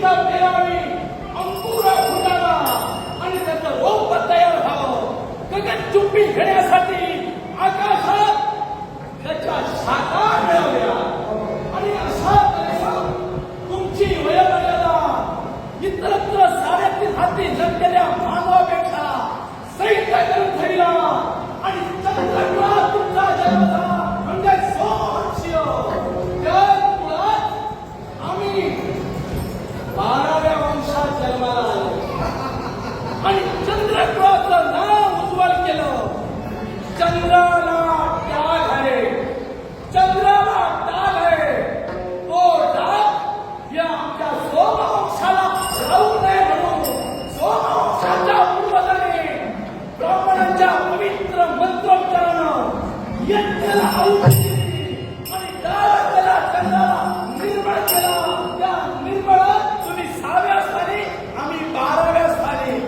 बीज पेरावी, अंकुर फुटावा आणि त्याचं रोप तयार व्हावं. गगनचुंबी घेण्यासाठी आकाशात त्याच्या शाखा मिळाव्या आणि अशा तऱ्हेनं तुमची वयोमर्यादा इतरत्र 3.5 हाती जगलेल्या मानवापेक्षा सैत करून ठेवला आणि चंद्रग्रहात तुमचा जन्म झाला म्हणजे सोमवंशीय. त्याच मुळात आम्ही 12व्या वंशात जन्माला आलो आणि चंद्रग्रहाचं नाव उज्ज्वल केलं. चंद्राला डाग आहे, चंद्राला डाग आहे. तो डाग या आमच्या सोमवंशाला राहू नये म्हणून सोमवंशाच्या पूर्वजांनी ब्राह्मणांच्या पवित्र मंत्रोच्चारानं यज्ञाला आहुती दिली आणि त्याला चंद्राला निर्मळ केला. त्या निर्मळात तुम्ही 6व्या स्थानी, आम्ही 12व्या स्थानी.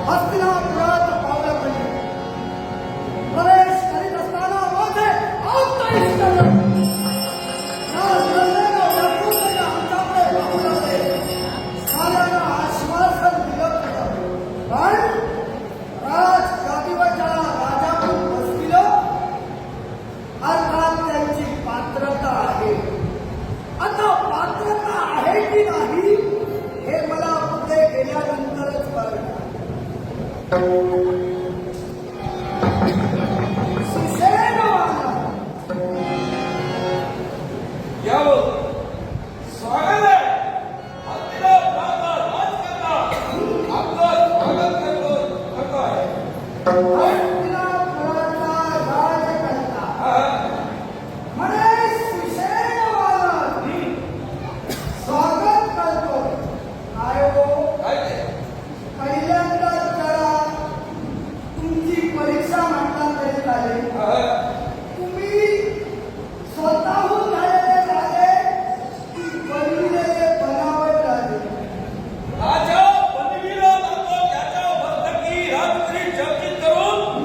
हस्तिनापुरात पावलं पडली. प्रवेश करीत असताना माझे आत्मइष्ट या निर्णयाला व्यापून आमच्याकडे पाहू लागले. साऱ्यांना आश्वासन दिलं होतं, पण राजगादीवरच्या राजाकडून बसविलं. अर्थात त्यांची पात्रता आहे. आता पात्रता आहे की नाही हे मला पुढे गेल्यानंतरच कळलं. शिसेनवाला यावं स्वागत आहे. हस्तिनापुराचा राजकर्ता आपलं स्वागत करतोय. हस्तिनापुराचा राजकर्ता म्हणे शिसेनवाला स्वागत करतो. काय हो, काय ते? पहिल्यांदा जरा तुमची परीक्षा म्हटला तरी चालेल. तुम्ही स्वतःहून झालेले राजे की बनविलेले बनावट राजे? राजा बनविला जातो त्याच्या भक्ती राजश्री चर्चित करून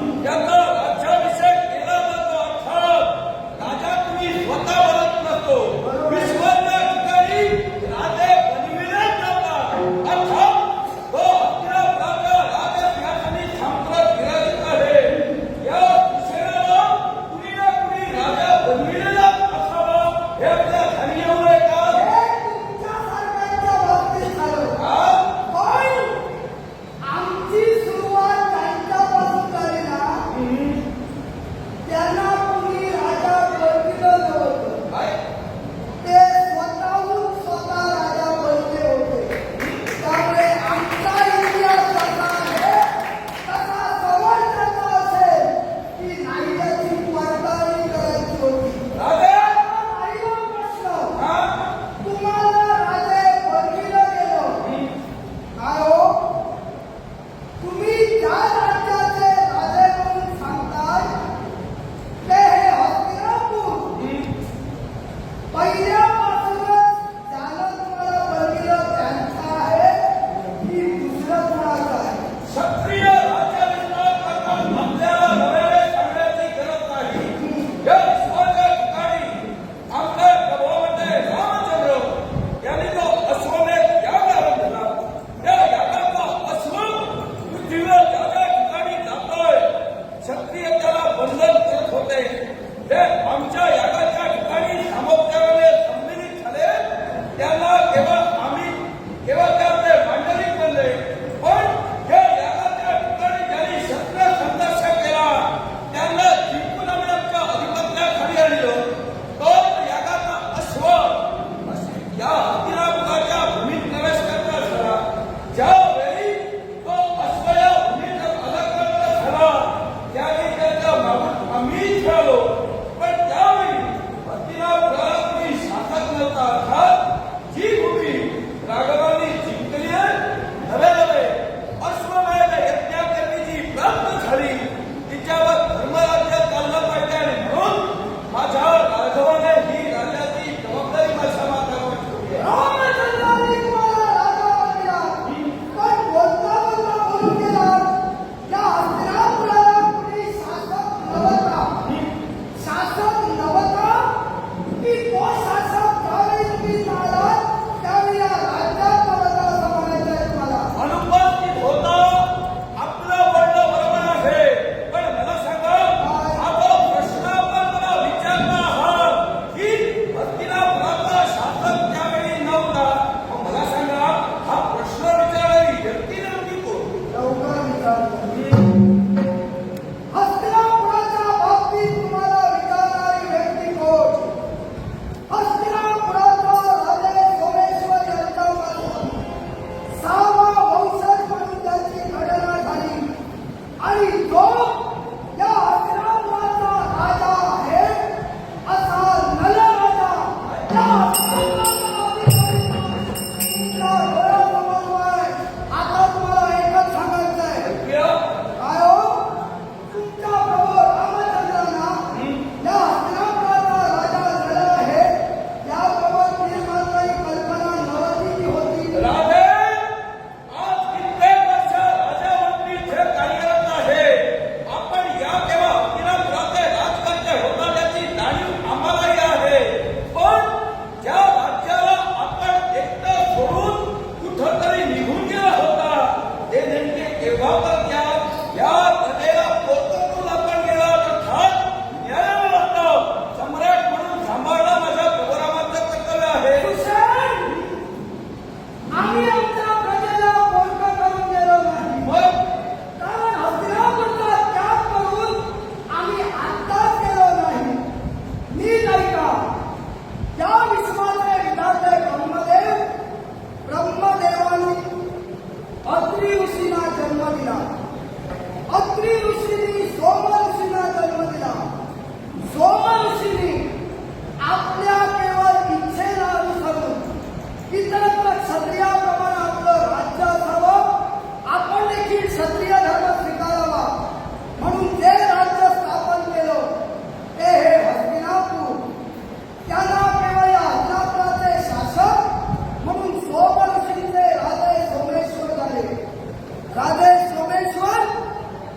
अत्रि ऋषींना जन्म दिला. अत्रि ऋषींनी सोम ऋषींना जन्म दिला. सोम ऋषींनी आपल्या केवळ इच्छेला अनुसरून इतरत्र क्षत्रियाप्रमाणे आपलं राज्य असावं, आपण देखील क्षत्रिय धर्म स्वीकारावा म्हणून जे राज्य स्थापन केलं ते हे हस्तिनापूर. त्यांना केवळ या हस्तिनापुराचे शासक म्हणून सोम ऋषींचे राजे सोमेश्वर झाले. राजे सोमेश्वर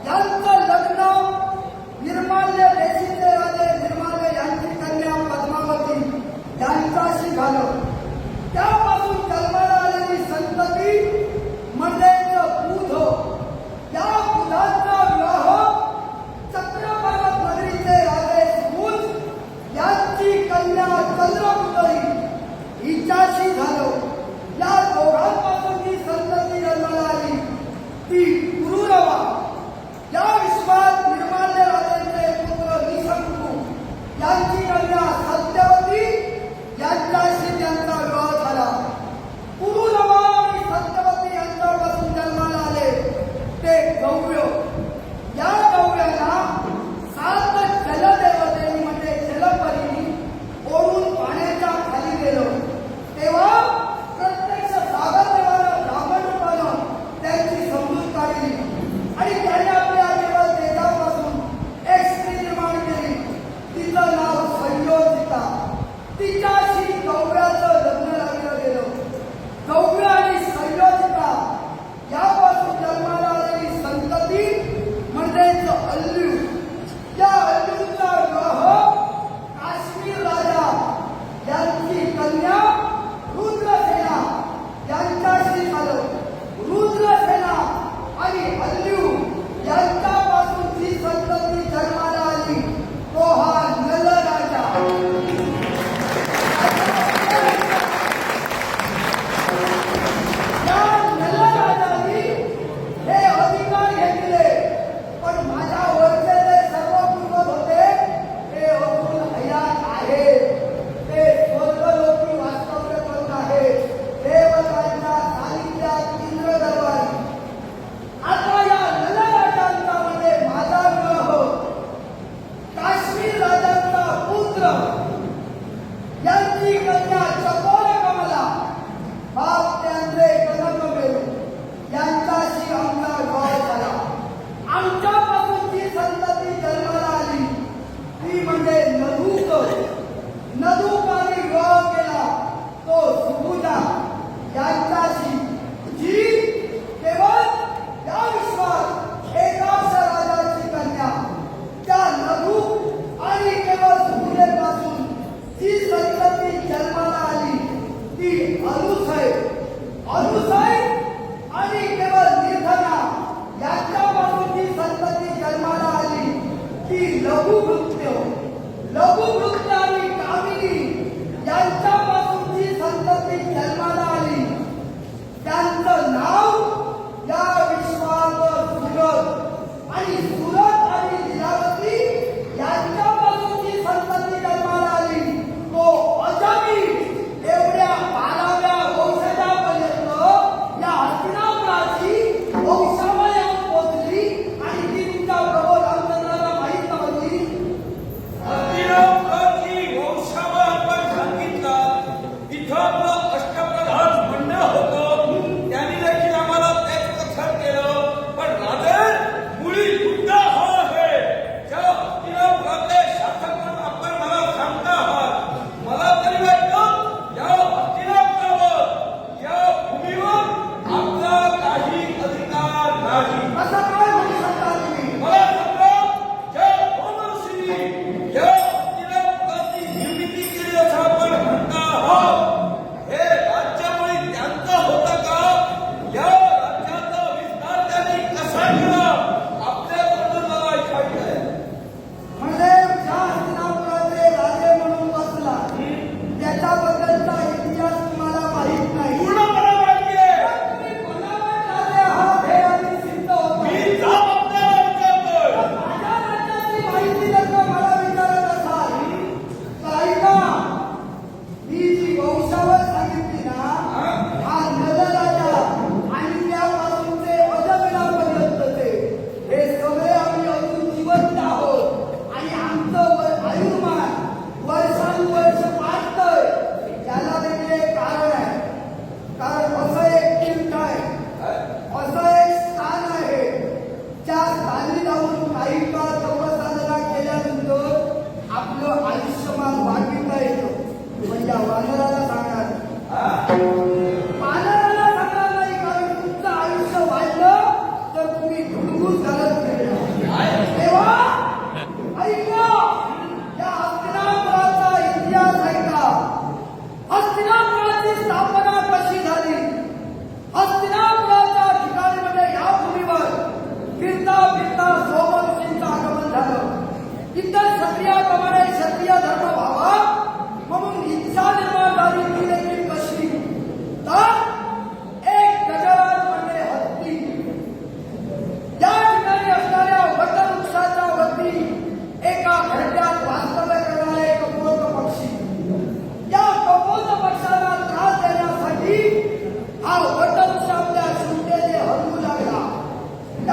यांचं लग्न निर्माल्य देशीचे राजे निर्माल्य यांची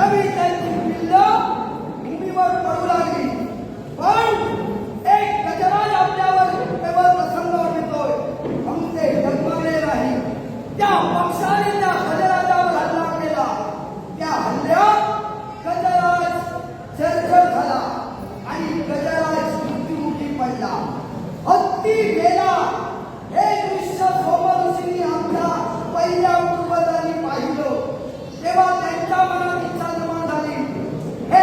नवी त्यांची पिल्लं भूमीवर पडू लागली. पण एक गजराज आपल्यावर केवळ प्रसंग वाटतोय. आमचे जन्मले नाही. त्या पक्षाने त्या गजराजावर हल्ला केला. त्या हल्ल्यात गजराज जर्जर झाला आणि गजराज मृत्युमुखी पडला. हत्ती गेला. हे दृश्य सोमऋषींनी आमच्या पहिल्या पूर्वजांनी पाहिलं. तेव्हा त्यांच्या मनात इच्छा निर्माण झाली, हे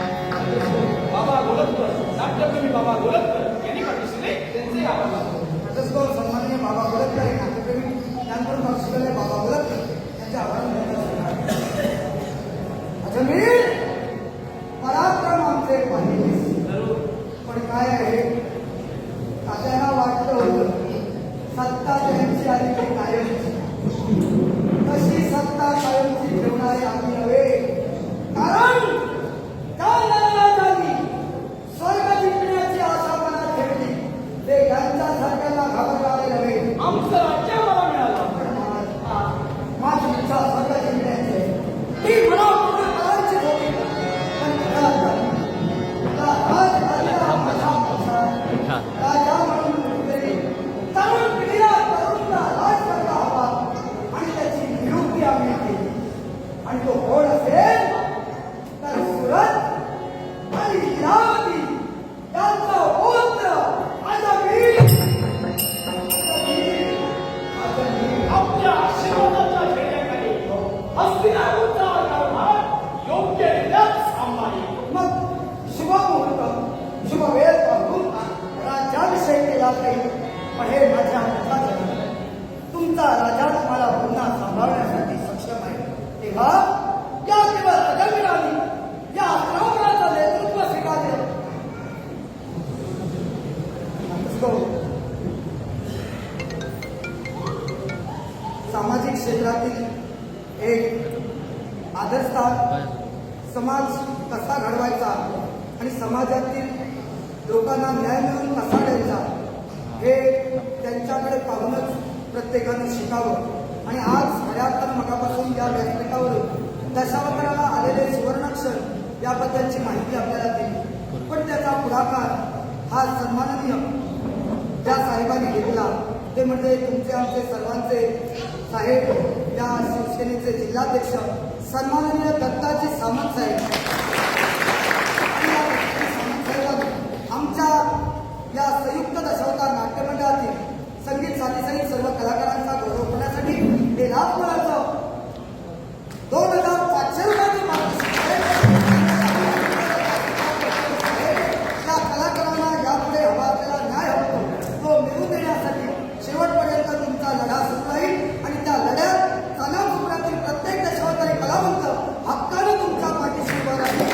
बाबा गोलतकर, नाट्यप्रेमी बाबा गोलतकर यांनी पाठविले त्यांचे आभार मानतो. अटस्कोर सन्माननीय बाबा गोलतकर हे नाट्यप्रेमी ज्ञानपूर पक्षाचे बाबा गोलतकर यांच्या आभार अजमीर पराक्रम आमचे पाहिजे पण काय आहे आपल्याला वाटलं होतं सत्ता त्यांची आली ते कायमची तशी सत्ता कायमची ठेवणारे आम्ही नव्हे कारण त्या नाराजांनी स्वर्ग जिंकण्याची आशा मनात ठेवली ते त्यांच्या सारख्याला घाबरणारे नव्हे आमचं राज्य आम्हाला मिळालं. माझी इच्छा स्वर्ग जिंकण्याची आहे. ती मला पूर्ण करायची होती पण राजा म्हणून कुठेतरी तरुण पिढीला तरुणला राजमार्ग हवा आणि त्याची नियुक्ती आम्ही केली आणि तो कोण असेल तर सुरत आणि इरावती यांचा पुत्र अजमीर. आपल्या आशीर्वादाच्या खेळण्याकडे हस्तिनापूरचा कारभार योग्यरित्या सांभाळेल. मग शुभ मुहूर्त शुभ वेळ पाहून राज्याभिषेक केला जाईल पण हे माझ्या हातात आहे. तुमचा राजा तुम्हाला पुन्हा सांभाळण्यासाठी सक्षम आहे तेव्हा या केवळ अजमीरांनी या आक्रमणाचं नेतृत्व स्वीकारले. सामाजिक क्षेत्रातील एक आदर्शस्थान समाज कसा घडवायचा आणि समाजातील लोकांना न्याय मिळवून कसा द्यायचा हे त्यांच्याकडे पाहूनच प्रत्येकाने शिकावं आणि आज खऱ्या मगापासून या व्यासपीठावरून दशावताराला आलेले सुवर्णाक्षर याबद्दलची माहिती आपल्याला दिली पण त्याचा पुढाकार हा सन्माननीय ज्या साहेबांनी घेतला ते म्हणजे तुमचे आमचे सर्वांचे साहेब या शिवसेनेचे जिल्हाध्यक्ष सन्माननीय दत्ताजी सामंत साहेब. सामंत साहेब आमच्या या संयुक्त दशावतार नाट्यमंडळातील संगीत साथीसहित सर्व कलाकारांचा गौरव करण्यासाठी हे लाभपणाचं 2,500 रुपयाची या कलाकारांना यापुढे हवा आपल्याला न्याय हवं तो मिळवून देण्यासाठी शेवटपर्यंत तुमचा लढा सुरू राहील आणि त्या लढ्यात कानाकोपऱ्यातील प्रत्येक दशावतारी कलावंत हक्काने तुमच्या पाठीशी उभा राहील.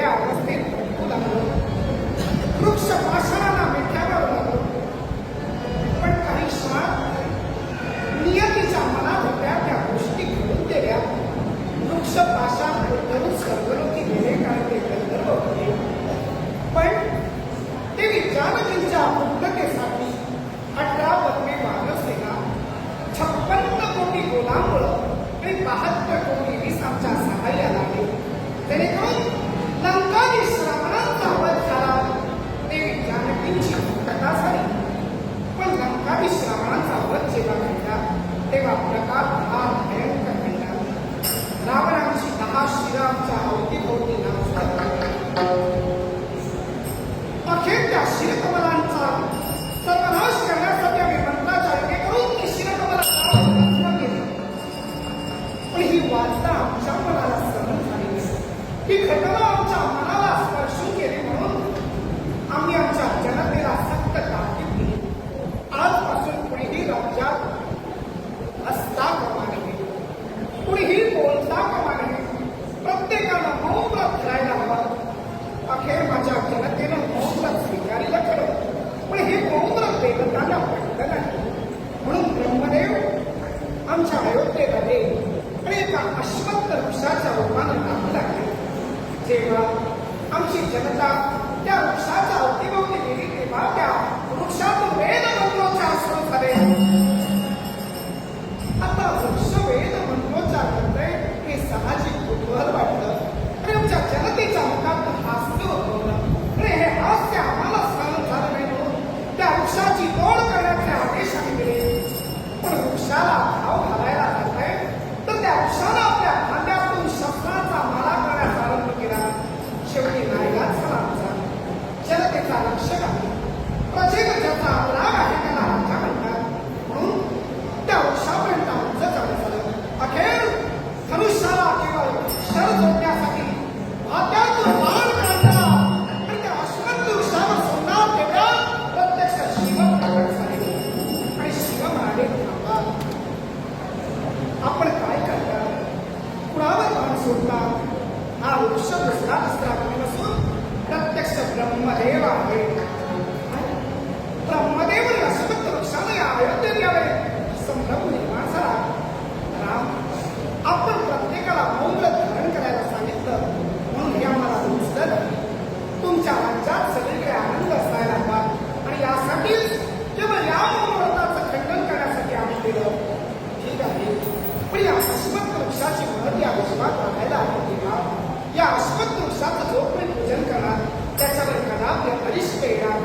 वेगळ्या अवस्थेत भटकू लागलो. वृक्ष पाषाणाला मिठ्यावर लागलो. पण काही क्षणात नियतीच्या मनात होत्या त्या गोष्टी घडून गेल्या. वृक्ष पाषाण धरून स्वर्गलोकी गेले कारण ते गंधर्व होते. पण देवी जानकींच्या पूर्णतेसाठी 18 पद्मे वानरसेना, 56 कोटी गोलामुळं आणि 72 कोटी वीस आमच्या सहाय्याला आले. जेणेकरून लंकाविश्रामणाचा वध झाला. देवी जानकींची मुक्तता झाली. पण लंकाविश्रामणाचा वध जेव्हा घडला तेव्हा प्रकार हा भयंकर घडला. रावणाची 10 शिरा आमच्या अवतीभोवती अखेर त्या शिरकमलांचा सर्वनाश करण्यासाठी आम्ही मंत्राचार्य करून ती शिरकमला गेली. पण ही वार्ता आमच्या मनाला सहन झाली नाही. ही घटना आमच्या मनाला स्पर्शून गेली म्हणून आम्ही आमच्या जनतेला सक्त ताकीद दिली. आजपासून कुणीही राज्यात हसता कामा नये, कुणीही बोलता कामा नये. प्रत्येकानं मौन व्रत धरायला हवं. अखेर माझ्या जनतेनं मौन व्रत स्वीकारलं खरं, पण हे मौन व्रत देवतांना पटलं नाही. म्हणून ब्रह्मदेव आमच्या अयोध्येत आले आणि एका अश्वत्थ वृक्षाच्या रूपानं नामू लागले. जेव्हा आमची जनता त्या वृक्षाच्या अवतीभोवती गेली तेव्हा त्या वृक्षातून वेद मंत्रोच्चार सुरू झाले. आता वृक्ष वेद मंत्रोच्चार करतोय हे साहजिक कुतूहल वाटलं आणि आमच्या जनतेच्या मुखात हास्य उद्भवलं. आणि हे हास्य आम्हाला सहन झालं नाही म्हणून त्या वृक्षाची तोड करण्याचे आदेश आम्ही दिले. पण वृक्षाला घाव घालायला जाताय तर त्या वृक्षानं आपल्या खांद्यातून शस्त्राचा मारा करण्यास आरंभ केला. शेवटी नाईलाज झाला आमचा. जनतेचा रक्षक आहे, प्रजेला ज्याचा राग आहे त्याला राजा म्हणतात. म्हणून त्या वृक्षापर्यंत आमचं जाणं झालं. अखेर धनुष्याला केवळ शर जोडण्यासाठी हात्यातून बाण काढला आणि त्या अश्वत्थ वृक्षावर सोडणार तेव्हा प्रत्यक्ष शिव प्रकट झाले आणि शिव म्हणाले, थांबा, आपण काय करता, कुणावर बाण सोडता? हा वृक्ष दुसरा नसून प्रत्यक्ष ब्रह्मदेव आहे. ब्रह्मदेव आणि अश्वत्थ वृक्षाने या अयोध्येत यावे संभ्रम निर्माण झाला. राम, आपण प्रत्येकाला मौन धारण करायला सांगितलं म्हणून हे आम्हाला रुचलं नाही. तुमच्या राज्यात सगळीकडे आनंद असायला हवा आणि यासाठीच केवळ या मौनव्रताचं खंडन करण्यासाठी आम्ही केलं. ठीक आहे, पण या अश्वत्थ वृक्षाची महती या विश्वात राहायला हवी तेव्हा या अश्वत्थ वृक्षाचं जो कोणी पूजन करणार त्याच्यावर कदापि अरिष्ट येणार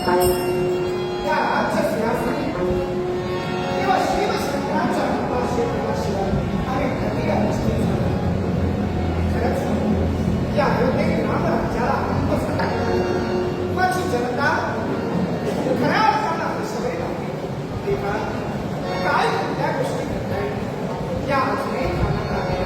या राज्यसिंहासनी तेव्हा शिवशंकरांच्या कृपाशी प्रेमाशिवाय आम्ही कधी अनिष्ट झालो. खरंच या अयोध्येतील रामराज्याला आनंद झाला. माझी जनता खऱ्या अर्थानं हर्षभरीत आहे. तेव्हा काय कोणत्या गोष्टी करता येईल या अजूनही आनंद आहे.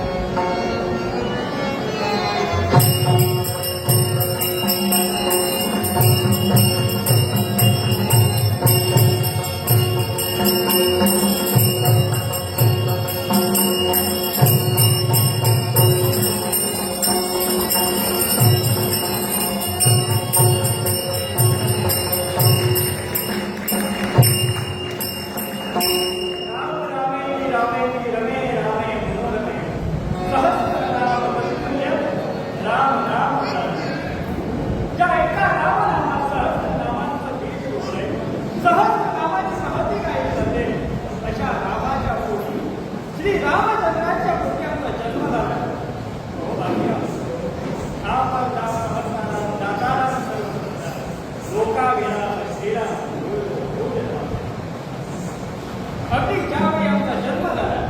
अगदी ज्यावेळी आमचा जन्म झाला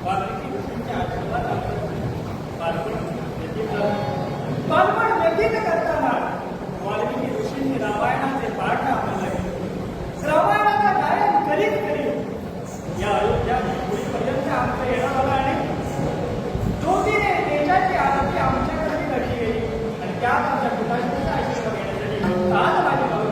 वाल्मिकी ऋषींच्या आशीर्वादाने बालपण व्यतीत करताना वाल्मिकी ऋषींनी रामायणाचे पाठ आम्हाला केले. रामायणाचा गायन करीत करीत या अयोध्या पुरीपर्यंत आमचं येणं झालं आणि ज्योतीने देशाची आरती आमच्याकडे घडली गेली आणि त्यात आमच्या पिताजींचा आशीर्वाद घेण्यासाठी आज माझे भाऊ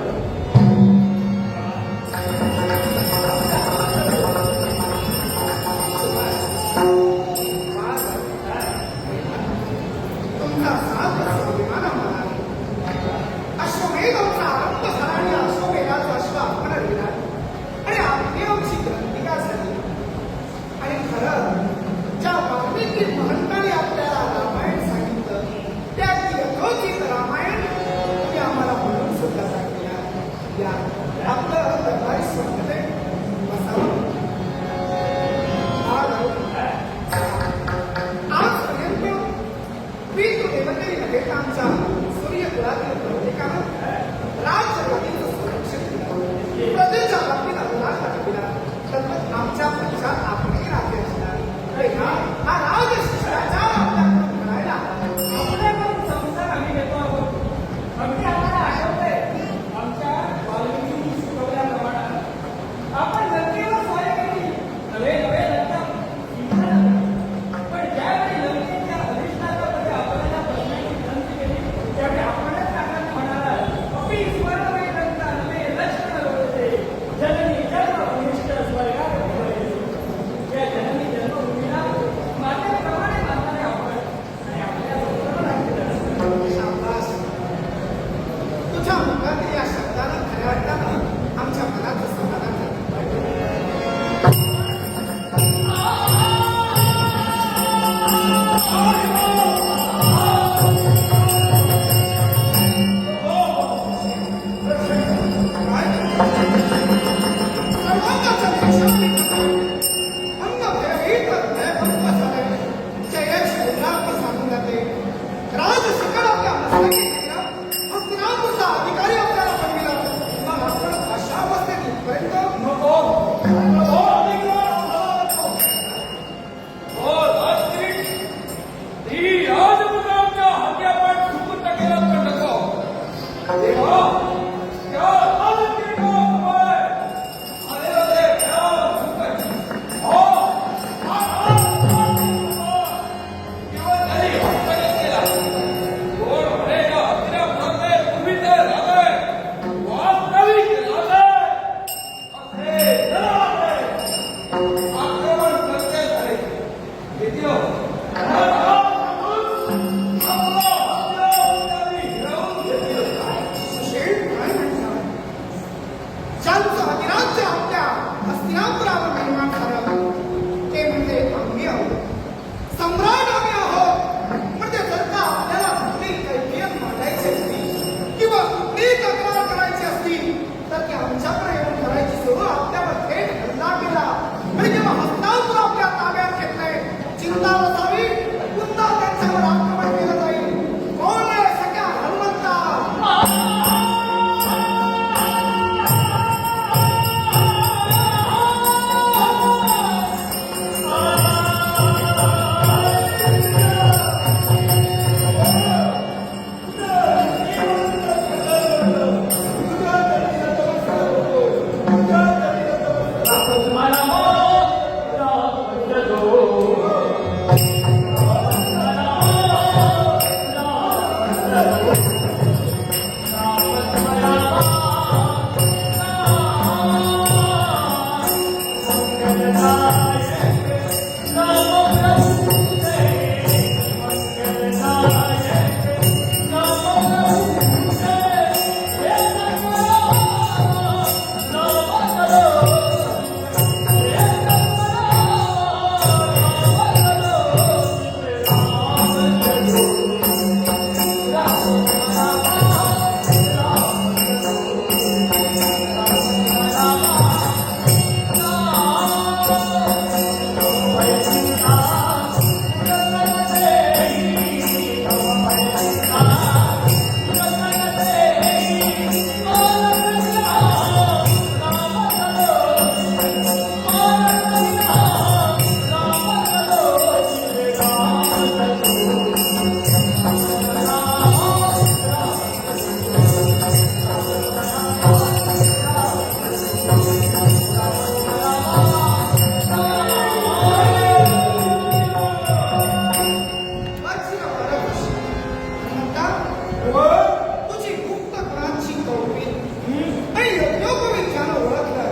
तुझी गुप्त गुणांची कौतुक आणि योग्योपविचार ओळखलं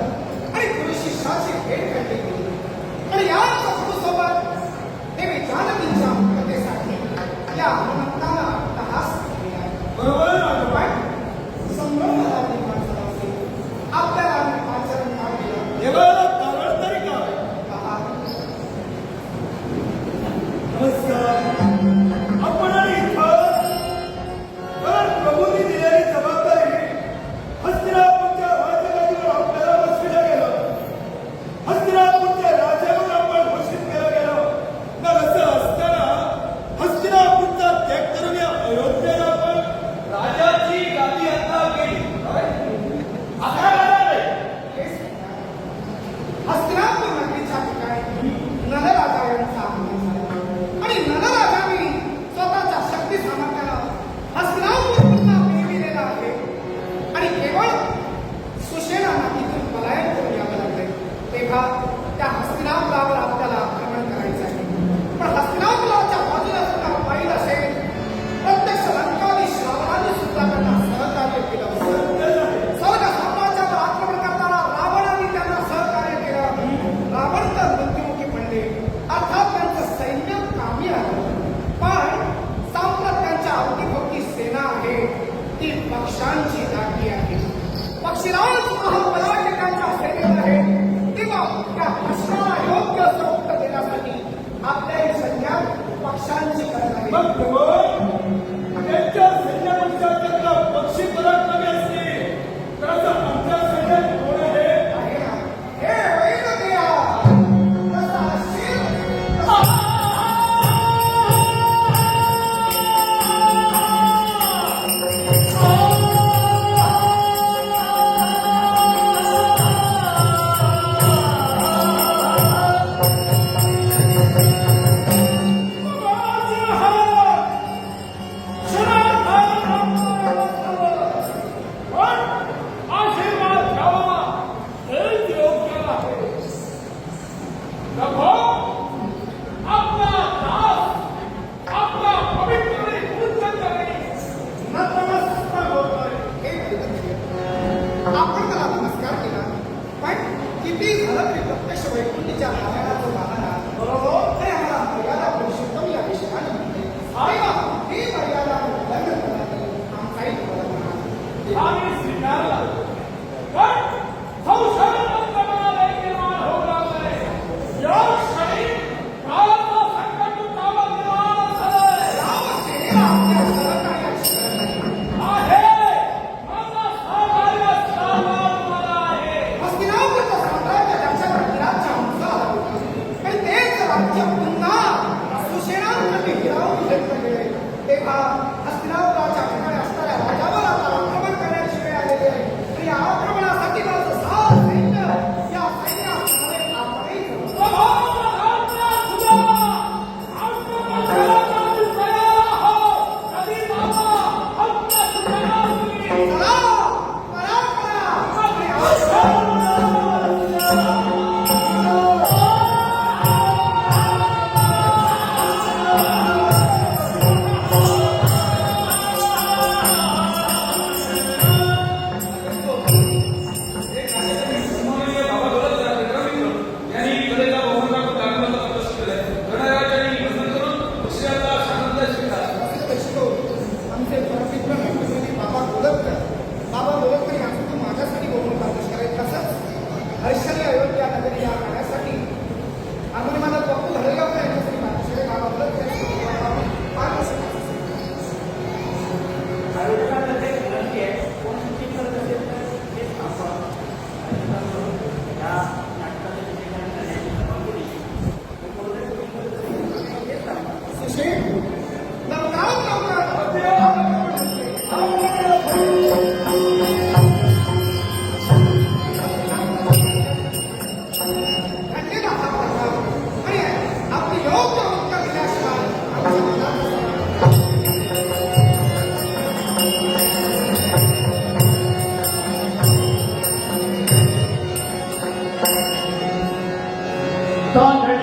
आणि गुरु शिष्याची भेट घडली गेली आणि याच गुरुसोबत देवी जानकीच्या मुक्ततेसाठी या हनुमंताला तहास केली आहे. पण संभ्रम मला निर्माण झाला असेल. आपल्याला निर्माण का केलं देवाला कारण तरी काय? पहा, नमस्कार. आपण इथं तर प्रभूंनी दिलेली जबाबदारी हस्तिनापूरच्या राजगादीवर आपल्याला बसविलं गेलं. हस्तिनापूरच्या राजावर आपण घोषित केलं गेलं. तर असं असताना हस्तिनापूरचा त्याग करून या अयोध्येला आपण राजाची गादी आता गेली असा राजा नाही. हेच हस्तिनापूर नगरीच्या ठिकाणी नलराजा यांचा आगमन झाला आणि नलराजांनी स्वतःच्या शक्ती सामर्थ्यानं हस्तिनापूर पुन्हा मिळविलेला आहे आणि केवळ सुशेणांना तिथून पलायन करून यावं लागले. तेव्हा त्या हस्तिनापुरावर आपल्याला आक्रमण करायचं आहे. पण हस्तिनापुराच्या बाजूला सुद्धा पाहिलं असेल प्रत्यक्ष लंकाधीश रावणाने सुद्धा त्यांना सहकार्य केलं होतं. स्वर्ग साम्राज्यावर आक्रमण करताना रावणाने त्यांना सहकार्य केलं. रावण तर मृत्युमुखी पडले, अर्थात त्यांचं सैन्य कामी आलं. पण सांप्रत त्यांच्या अवतीभोवती सेना आहे ती पक्षांची दाटी आहे. पक्षीराज महाबलाढ्यांच्या सेनेत आहे. तेव्हा त्या पक्षाला योग्य असं उत्तर देण्यासाठी आपल्याही सैन्यात पक्षांची गरज आहे. मग प्रभू, त्यांच्या सैन्यापेक्षा पक्षी पराक्रमी असते तर आता आमच्या सैन्यात कोण आहे? आहे ना? हे वैद्यकीय तसा असेल आशीर्वाद घ्यावा हेच योग्य आहे. प्रभू, आपला दास आपला पवित्र पूज्य चरणी नतमस्तक होतोय. हे वैद्यकीय. आपण त्याला नमस्कार केला पण किती झालं तरी प्रत्यक्ष वैकुंठीच्या नारायणाचं वाहन बरोबर हे आम्हाला मर्यादा पुरुषोत्तम या विषयाने म्हणते. तेव्हा ही मर्यादा उल्लंघन करण्याची आमचाही प्रयत्न आहे. आम्ही स्वीकारला पण संशोधन करणारे निर्माण होऊ लागले. या क्षणी काळाचा संकट कामात निर्माण झालाय. रामसेनेला आपल्या सहकार्याची गरज आहे. आहे माझा सहकार्य सामान मला आहे. हस्तिनापूरचं साम्राज्य ज्याच्यावर विराटच्या अंशाला होतं धांदळ